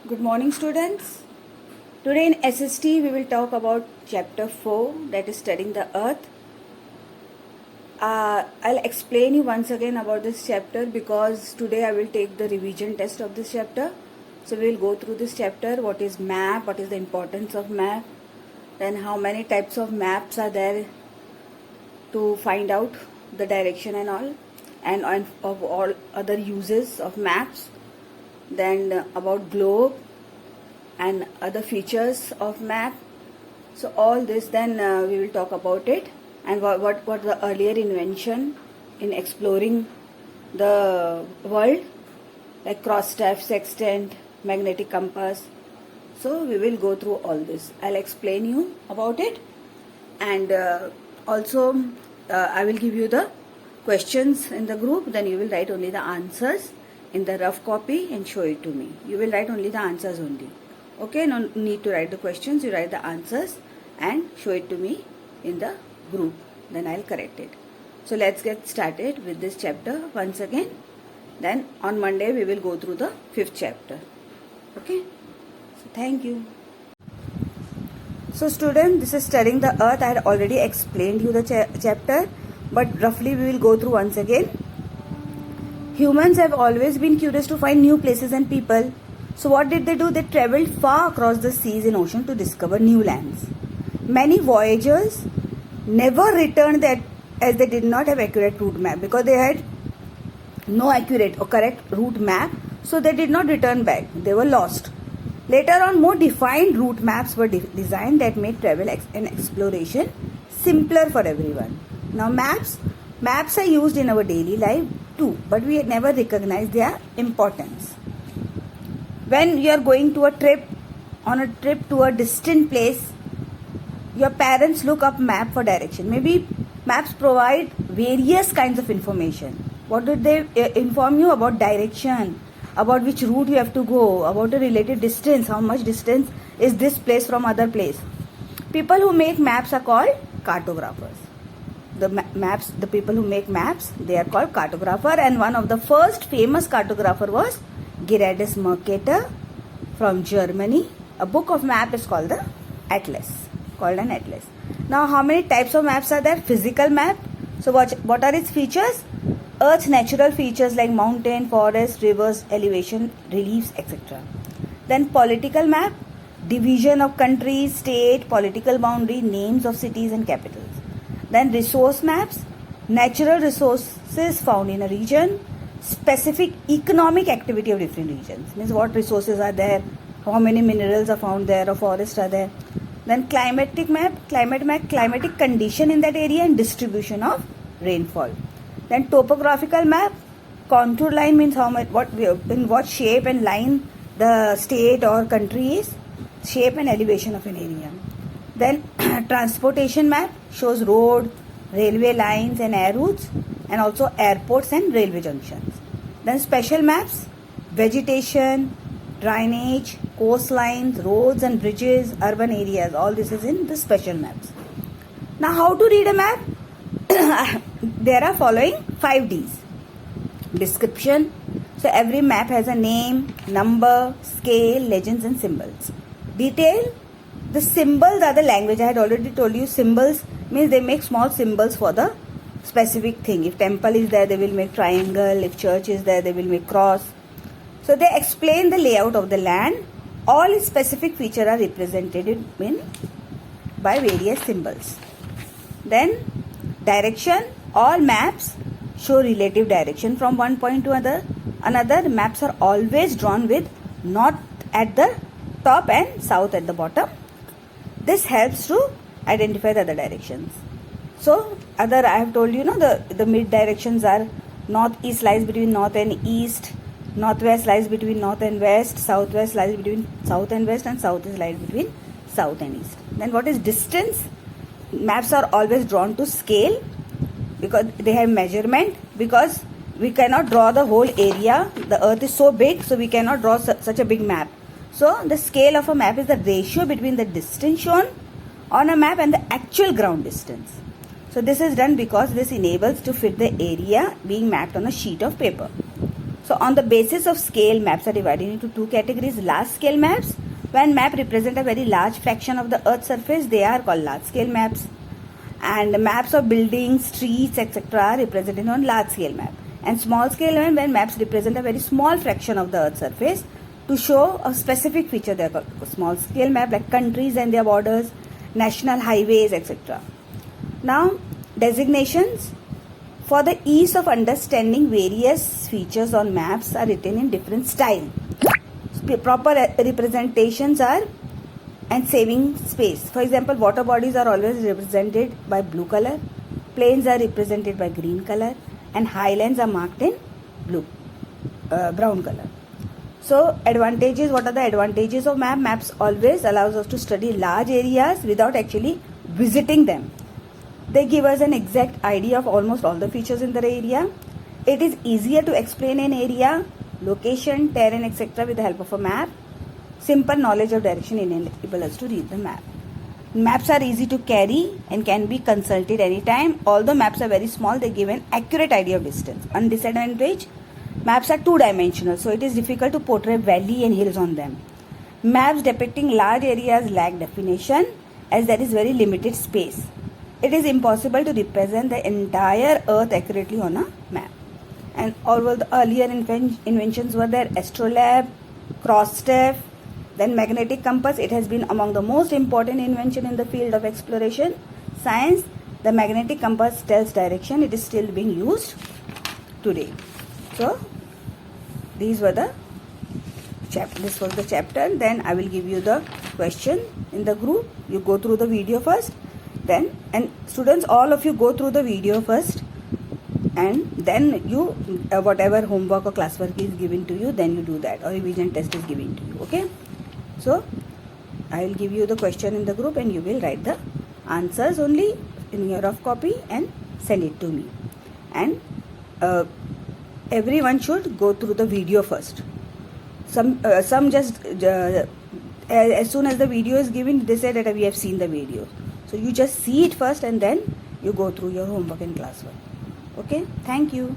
Good morning, students. Today in SST we will talk about chapter 4, that is studying the earth. I'll explain you once again about this chapter because today I will take the revision test of this chapter. So we will go through this chapter, what is map, what is the importance of map, then how many types of maps are there to find out the direction and all, and of all other uses of maps, then about globe and other features of map. So all this, then we will talk about it, and what the earlier invention in exploring the world, like cross staff, sextant, magnetic compass. So we will go through all this. I'll explain you about it, and also I will give you the questions in the group. Then you will write only the answers in the rough copy and show it to me. You will write only the answers only. Okay, no need to write the questions. You write the answers and show it to me in the group. Then I'll correct it. So let's get started with this chapter once again. Then on Monday we will go through the 5th chapter. Okay. So thank you. So student, this is studying the earth. I had already explained you the chapter, but roughly we will go through once again. Humans have always been curious to find new places and people. So what did they do? They traveled far across the seas and ocean to discover new lands. Many voyagers never returned as they did not have accurate route map, because they had no accurate or correct route map. So they did not return back. They were lost. Later on, more defined route maps were designed that made travel and exploration simpler for everyone. Now maps are used in our daily life too, but we never recognize their importance. When you are going to on a trip to a distant place, your parents look up map for direction. Maybe maps provide various kinds of information. What did they inform you? About direction, about which route you have to go, about the related distance, how much distance is this place from other place. People who make maps are called cartographers. The people who make maps, they are called cartographer, and one of the first famous cartographer was Gerardus Mercator from Germany. A book of map is called an atlas. Now, how many types of maps are there? Physical map. So what are its features? Earth's natural features like mountain, forest, rivers, elevation, reliefs, etc. Then political map, division of countries, state, political boundary, names of cities and capitals. Then resource maps, natural resources found in a region, specific economic activity of different regions. Means what resources are there, how many minerals are found there, or forests are there. Then climatic map, climatic condition in that area and distribution of rainfall. Then topographical map, contour line means in what shape and line the state or country is, shape and elevation of an area. Then transportation map shows road, railway lines and air routes, and also airports and railway junctions. Then special maps, vegetation, drainage, coastlines, roads and bridges, urban areas. All this is in the special maps. Now how to read a map? There are following 5 Ds. Description. So every map has a name, number, scale, legends and symbols. Detail. The symbols are the language. I had already told you, symbols means they make small symbols for the specific thing. If temple is there, they will make triangle. If church is there, they will make cross. So they explain the layout of the land. All specific features are represented by various symbols. Then direction. All maps show relative direction from one point to another. Maps are always drawn with north at the top and south at the bottom. This helps to identify the other directions. So I have told you, the mid directions are northeast lies between north and east, northwest lies between north and west, southwest lies between south and west, and southeast lies between south and east. Then what is distance? Maps are always drawn to scale because they have measurement, because we cannot draw the whole area. The earth is so big, so we cannot draw such a big map. So the scale of a map is the ratio between the distance shown on a map and the actual ground distance. So this is done because this enables to fit the area being mapped on a sheet of paper. So on the basis of scale, maps are divided into two categories. Large scale maps, when map represent a very large fraction of the earth's surface, they are called large scale maps. And maps of buildings, streets, etc. are represented on large scale map. And small scale when maps represent a very small fraction of the earth's surface to show a specific feature. They are called small scale map, like countries and their borders, national highways, etc. Now, designations. For the ease of understanding, various features on maps are written in different style. Proper representations are and saving space. For example, water bodies are always represented by blue color, plains are represented by green color, and highlands are marked in brown color. So advantages, what are the advantages of map? Maps always allows us to study large areas without actually visiting them. They give us an exact idea of almost all the features in the area. It is easier to explain an area, location, terrain, etc. with the help of a map. Simple knowledge of direction enables us to read the map. Maps are easy to carry and can be consulted anytime. Although maps are very small, they give an accurate idea of distance. Disadvantage, maps are two-dimensional, so it is difficult to portray valley and hills on them. Maps depicting large areas lack definition as there is very limited space. It is impossible to represent the entire earth accurately on a map. And although the earlier inventions were there, astrolabe, cross-step, then magnetic compass, it has been among the most important invention in the field of exploration science. The magnetic compass tells direction. It is still being used today. So these were the this was the chapter. Then I will give you the question in the group. You go through the video first. Then, and students, all of you go through the video first, and then you whatever homework or classwork is given to you, then you do that, or revision test is given to you. Okay, so I will give you the question in the group and you will write the answers only in your rough copy and send it to me. And everyone should go through the video first. Some just as soon as the video is given, they say that we have seen the video. So you just see it first and then you go through your homework and classwork. Okay, thank you.